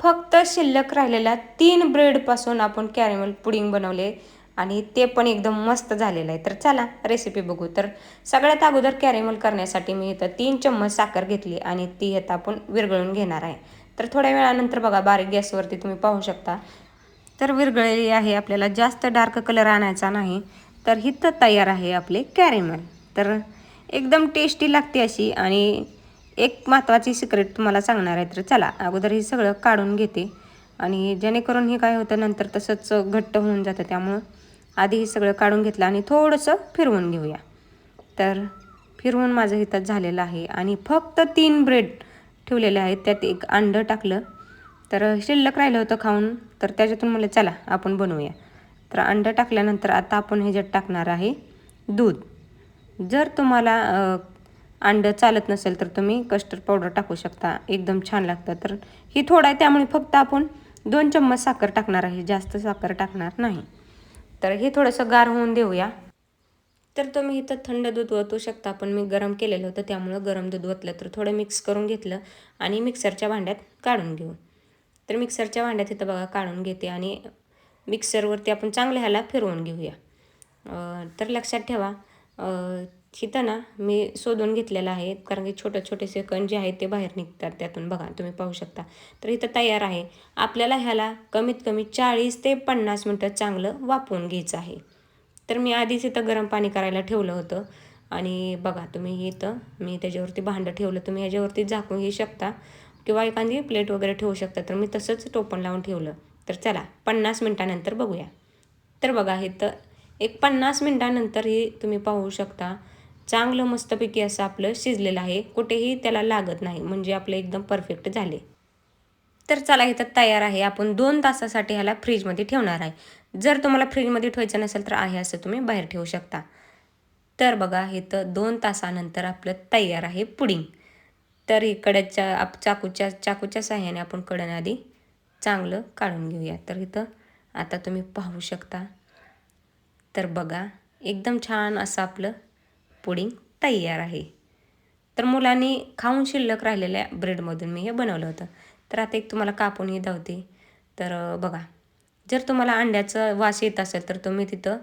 फक्त शिल्लक राहिलेल्या 3 ब्रेडपासून आपण कॅरेमल पुडिंग बनवले आणि ते पण एकदम मस्त झालेलं आहे. तर चला रेसिपी बघू. तर सगळ्यात अगोदर कॅरेमल करण्यासाठी मी इथं 3 चम्मच साखर घेतली आणि ती आता आपण विरघळून घेणार आहे. तर थोड्या वेळानंतर बघा बारीक गॅसवरती तुम्ही पाहू शकता तर विरघळलेली आहे. आपल्याला जास्त डार्क कलर आणायचा नाही. तर इथं तयार आहे आपले कॅरेमल. तर एकदम टेस्टी लागते अशी. आणि एक महत्त्वाची सिक्रेट तुम्हाला सांगणार आहे. तर चला अगोदर हे सगळं काढून घेते आणि जेणेकरून हे काय होतं नंतर तसंच घट्ट होऊन जातं. त्यामुळं आधी हे सगळं काढून घेतलं आणि थोडंसं फिरवून घेऊया. तर फिरवून माझं इथं झालेलं आहे आणि फक्त 3 ब्रेड ठेवलेले आहेत. त्यात एक अंडं टाकलं. तर शिल्लक राहिलं होतं खाऊन तर त्याच्यातून मला चला आपण बनवूया. तर अंडं टाकल्यानंतर आता आपण ह्याच्यात टाकणार आहे दूध. जर तुम्हाला अंडं चालत नसेल तर तुम्ही कस्टर्ड पावडर टाकू शकता. एकदम छान लागतं. तर ही थोडं आहे त्यामुळे फक्त आपण 2 चम्मच साखर टाकणार आहे. जास्त साखर टाकणार नाही. तर हे थोडंसं गार होऊन देऊया. तर तुम्ही इथं थंड दूध ओतू शकता. पण मी गरम केलेलं होतं त्यामुळं गरम दूध ओतलं. तर थोडं मिक्स करून घेतलं आणि मिक्सरच्या भांड्यात काढून घेऊ. तर मिक्सरच्या भांड्यात इथं बघा काढून घेते आणि मिक्सरवरती आपण चांगलं ह्याला फिरवून घेऊया. तर लक्षात ठेवा इथं ना मी शोधून घेतलेलं आहे कारण की छोटेसे कण जे आहेत ते बाहेर निघतात त्यातून बघा तुम्ही पाहू शकता. तर इथं तयार आहे. आपल्याला ह्याला कमीत कमी 40 ते 50 मिनटं चांगलं वाफवून घ्यायचं आहे. तर मी आधीच इथं गरम पाणी करायला ठेवलं होतं आणि बघा तुम्ही इथं मी त्याच्यावरती भांडं ठेवलं. तुम्ही ह्याच्यावरती झाकून घेऊ शकता किंवा एखादी प्लेट वगैरे ठेवू शकता. तर मी तसंच टोपण लावून ठेवलं. तर चला 50 मिनटानंतर बघूया. तर बघा इथं एक 50 मिनटानंतर हे तुम्ही पाहू शकता चांगलं मस्तपैकी असं आपलं शिजलेलं आहे. कुठेही त्याला लागत नाही म्हणजे आपलं एकदम परफेक्ट झाले. तर चला इथं तयार आहे. आपण 2 तासासाठी ह्याला फ्रीजमध्ये ठेवणार आहे. जर तुम्हाला फ्रीजमध्ये ठेवायचं नसेल तर आहे असं तुम्ही बाहेर ठेवू शकता. तर बघा इथं 2 तासानंतर आपलं तयार आहे पुडिंग. तर इकडच्या चाकूच्या साह्याने आपण कडण आधी चांगलं काढून घेऊया. तर इथं आता तुम्ही पाहू शकता. तर बघा एकदम छान असं आपलं पुडिंग तयार आहे. तर मुलांनी खाऊन शिल्लक राहिलेल्या ब्रेडमधून मी हे बनवलं होतं. तर आता एक तुम्हाला कापूनही धावते. तर बघा जर तुम्हाला अंड्याचा वास येत असेल तर तुम्ही तिथं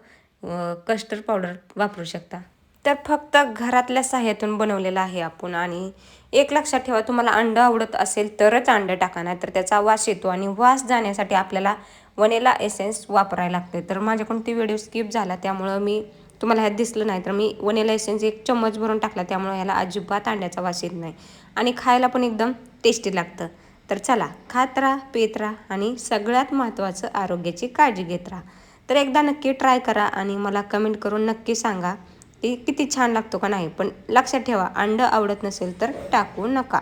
कस्टर्ड पावडर वापरू शकता. तर फक्त घरातल्या साह्यातून बनवलेलं आहे आपण. आणि एक लक्षात ठेवा तुम्हाला अंडं आवडत असेल तरच अंडं टाका नाही तर त्याचा वास येतो आणि वास जाण्यासाठी आपल्याला वनिला एसेन्स वापरायला लागते. तर माझ्याकडून ती व्हिडिओ स्किप झाला त्यामुळं मी तुम्हाला ह्यात दिसलं नाही तर मी वनिला एसेन्स 1 चम्मच भरून टाकला. त्यामुळे ह्याला अजिबात अंड्याचा वास येत नाही आणि खायला पण एकदम टेस्टी लागतं. तर चला खात राहा पीत राहा आणि सगळ्यात महत्त्वाचं आरोग्याची काळजी घेत राहा. तर एकदा नक्की ट्राय करा आणि मला कमेंट करून नक्की सांगा की किती छान लागतो का नाही. पण लक्षात ठेवा अंडं आवडत नसेल तर टाकू नका.